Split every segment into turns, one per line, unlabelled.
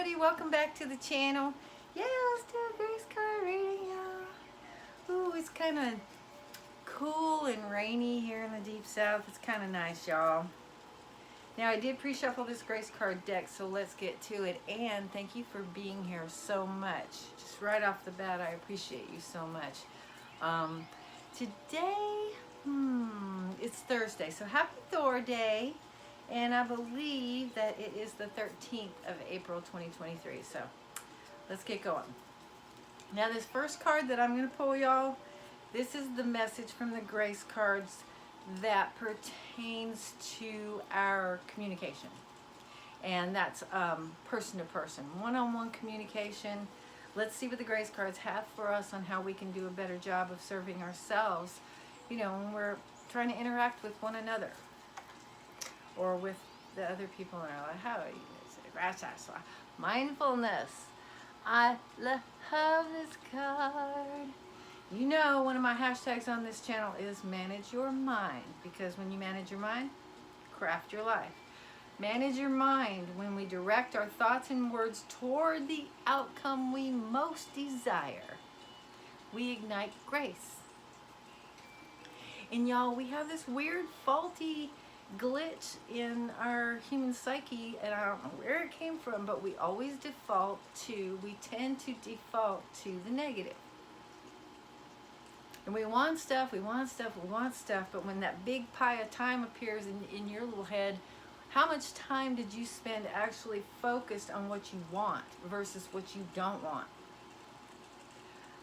everybody, welcome back to the channel. Yeah, let's do a grace card reading, y'all. Ooh, it's kind of cool and rainy here in the deep south. It's kind of nice, y'all. Now, I did pre-shuffle this grace card deck, so let's get to it. And thank you for being here so much. Just right off the bat, I appreciate you so much. Today, it's Thursday, so happy Thor Day. And I believe that it is the 13th of April 2023. So let's get going. Now this first card that I'm going to pull, y'all, this is the message from the grace cards that pertains to our communication. And that's person to person, one-on-one communication. Let's see what the grace cards have for us on how we can do a better job of serving ourselves, you know, when we're trying to interact with one another. Or with the other people in our life. How do you say mindfulness? I love this card. You know, one of my hashtags on this channel is manage your mind, because when you manage your mind, craft your life. Manage your mind when we direct our thoughts and words toward the outcome we most desire. We ignite grace. And y'all, we have this weird, faulty glitch in our human psyche, and I don't know where it came from, but we always tend to default to the negative. And we want stuff, but when that big pie of time appears in your little head, how much time did you spend actually focused on what you want versus what you don't want?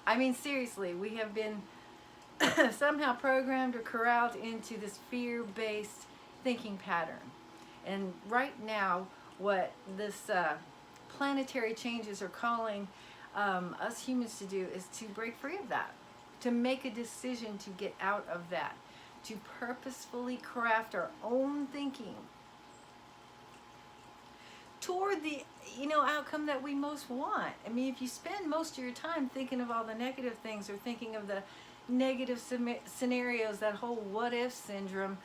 I mean, seriously, we have been somehow programmed or corralled into this fear-based thinking pattern. And right now, what this planetary changes are calling us humans to do is to break free of that, to make a decision to get out of that, to purposefully craft our own thinking toward the outcome that we most want. I mean, if you spend most of your time thinking of all the negative things or thinking of the negative scenarios, that whole what if syndrome,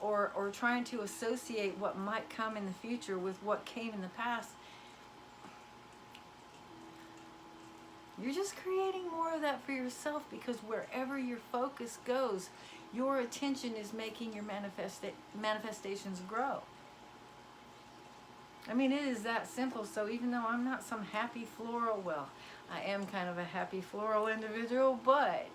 or trying to associate what might come in the future with what came in the past, you're just creating more of that for yourself, because wherever your focus goes, your attention is making your manifestations grow. I mean, it is that simple. So even though I'm not some happy floral, well, I am kind of a happy floral individual, but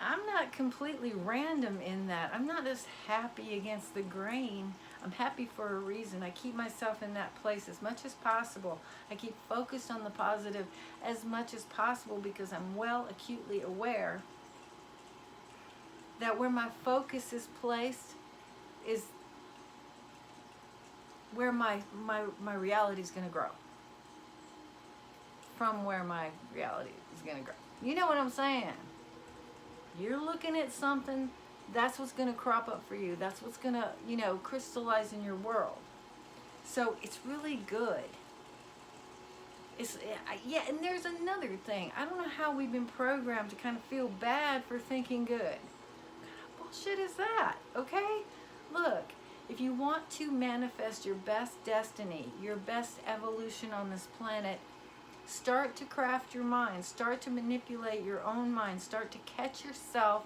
I'm not completely random in that. I'm not just happy against the grain. I'm happy for a reason. I keep myself in that place as much as possible. I keep focused on the positive as much as possible, because I'm acutely aware that where my focus is placed is where my reality is going to grow. From where my reality is going to grow. You know what I'm saying? You're looking at something, that's what's going to crop up for you. That's what's going to, crystallize in your world. So it's really good. Yeah, and there's another thing. I don't know how we've been programmed to kind of feel bad for thinking good. What kind of bullshit is that? Okay? Look, if you want to manifest your best destiny, your best evolution on this planet, start to craft your mind, start to manipulate your own mind, start to catch yourself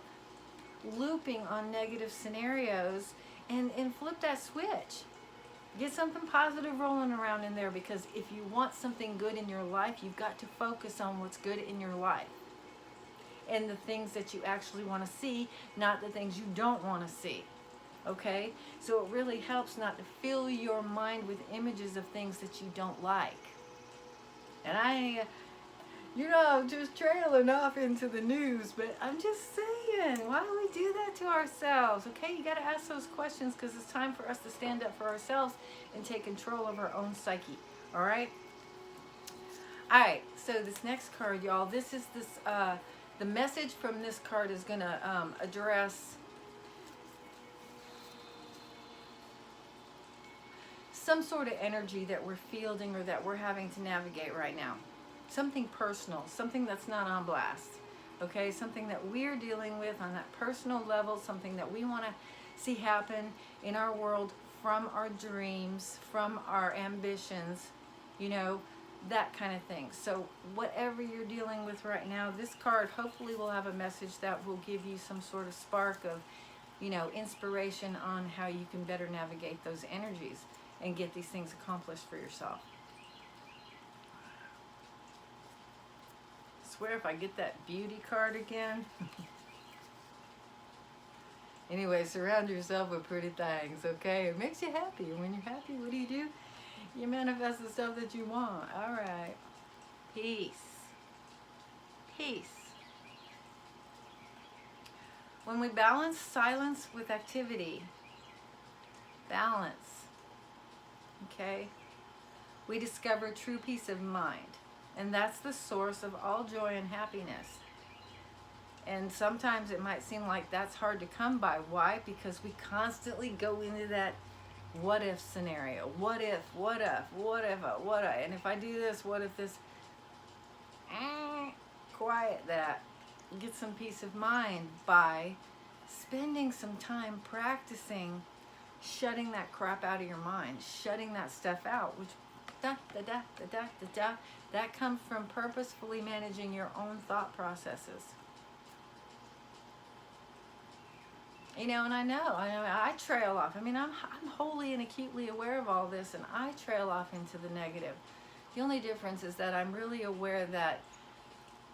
looping on negative scenarios, and flip that switch. Get something positive rolling around in there, because if you want something good in your life, you've got to focus on what's good in your life and the things that you actually want to see, not the things you don't want to see. Okay? So it really helps not to fill your mind with images of things that you don't like. And I'm just trailing off into the news, but I'm just saying, why do we do that to ourselves? Okay, you got to ask those questions, because it's time for us to stand up for ourselves and take control of our own psyche. All right? All right, so this next card, y'all, the message from this card is going to address some sort of energy that we're fielding or that we're having to navigate right now. Something personal, something that's not on blast, okay? Something that we're dealing with on that personal level, something that we want to see happen in our world from our dreams, from our ambitions, you know, that kind of thing. So whatever you're dealing with right now, this card hopefully will have a message that will give you some sort of spark of, you know, inspiration on how you can better navigate those energies and get these things accomplished for yourself. I swear if I get that beauty card again. Anyway, surround yourself with pretty things, okay? It makes you happy. And when you're happy, what do? You manifest the stuff that you want. All right. Peace. Peace. When we balance silence with activity, balance, okay, we discover true peace of mind. And that's the source of all joy and happiness. And sometimes it might seem like that's hard to come by. Why? Because we constantly go into that what if scenario. What if, and if I do this, what if this? Quiet that. Get some peace of mind by spending some time practicing shutting that crap out of your mind, shutting that stuff out, which that comes from purposefully managing your own thought processes. You know, and I trail off. I mean, I'm wholly and acutely aware of all this, and I trail off into the negative. The only difference is that I'm really aware that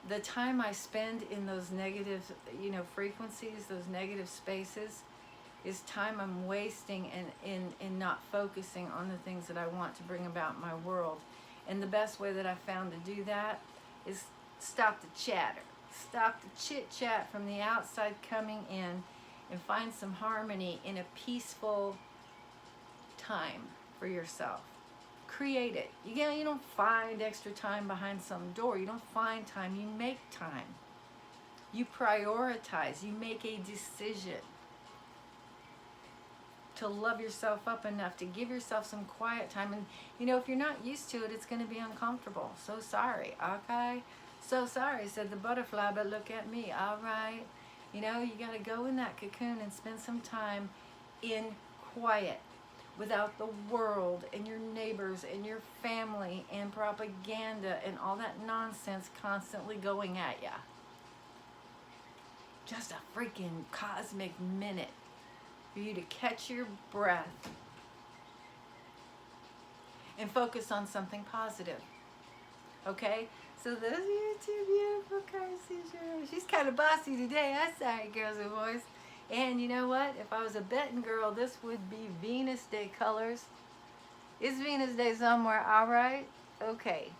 the time I spend in those negative, you know, frequencies, those negative spaces, is time I'm wasting in not focusing on the things that I want to bring about in my world. And the best way that I found to do that is stop the chatter. Stop the chit-chat from the outside coming in, and find some harmony in a peaceful time for yourself. Create it. You don't find extra time behind some door. You don't find time. You make time. You prioritize. You make a decision to love yourself up enough to give yourself some quiet time. And, you know, if you're not used to it, it's going to be uncomfortable. So sorry. Okay? So sorry, said the butterfly, but look at me. All right. You know, you got to go in that cocoon and spend some time in quiet without the world and your neighbors and your family and propaganda and all that nonsense constantly going at ya. Just a freaking cosmic minute for you to catch your breath and focus on something positive. Okay? So those are your two beautiful cards. She's kind of bossy today. I'm sorry, girls and boys. And you know what? If I was a betting girl, this would be Venus Day colors. It's Venus Day somewhere, all right? Okay.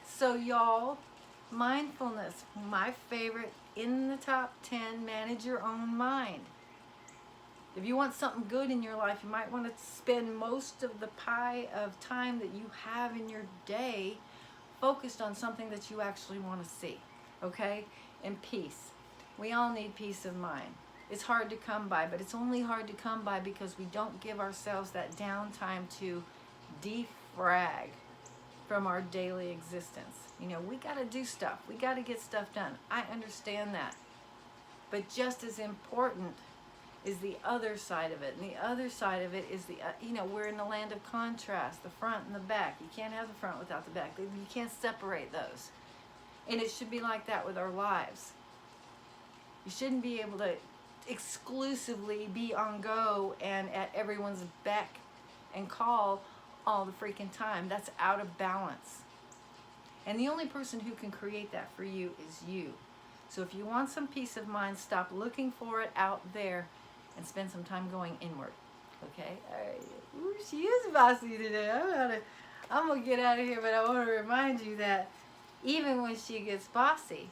So y'all, mindfulness, my favorite in the top 10, manage your own mind. If you want something good in your life, you might want to spend most of the pie of time that you have in your day focused on something that you actually want to see, okay? And peace. We all need peace of mind. It's hard to come by, but it's only hard to come by because we don't give ourselves that downtime to defrag from our daily existence. You know, we got to do stuff. We got to get stuff done. I understand that. But just as important is the other side of it. And the other side of it is you know, we're in the land of contrast, the front and the back. You can't have the front without the back. You can't separate those. And it should be like that with our lives. You shouldn't be able to exclusively be on go and at everyone's beck and call all the freaking time. That's out of balance. And the only person who can create that for you is you. So if you want some peace of mind, stop looking for it out there and spend some time going inward. Okay? All right. Ooh, she is bossy today. I'm going to get out of here, but I want to remind you that even when she gets bossy,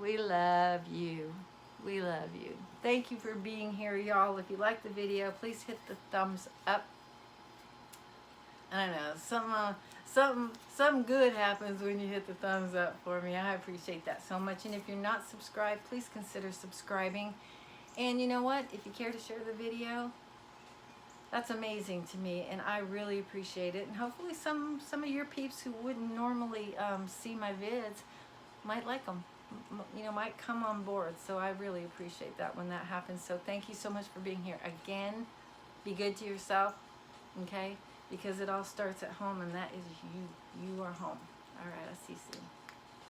we love you. We love you. Thank you for being here, y'all. If you like the video, please hit the thumbs up. I don't know, something good happens when you hit the thumbs up for me. I appreciate that so much. And if you're not subscribed, please consider subscribing. And you know what? If you care to share the video, that's amazing to me, and I really appreciate it. And hopefully some of your peeps who wouldn't normally see my vids might like them. You know, might come on board. So I really appreciate that when that happens. So thank you so much for being here. Again, be good to yourself, okay? because it all starts at home, and that is you. You are home. All right, I'll see you soon.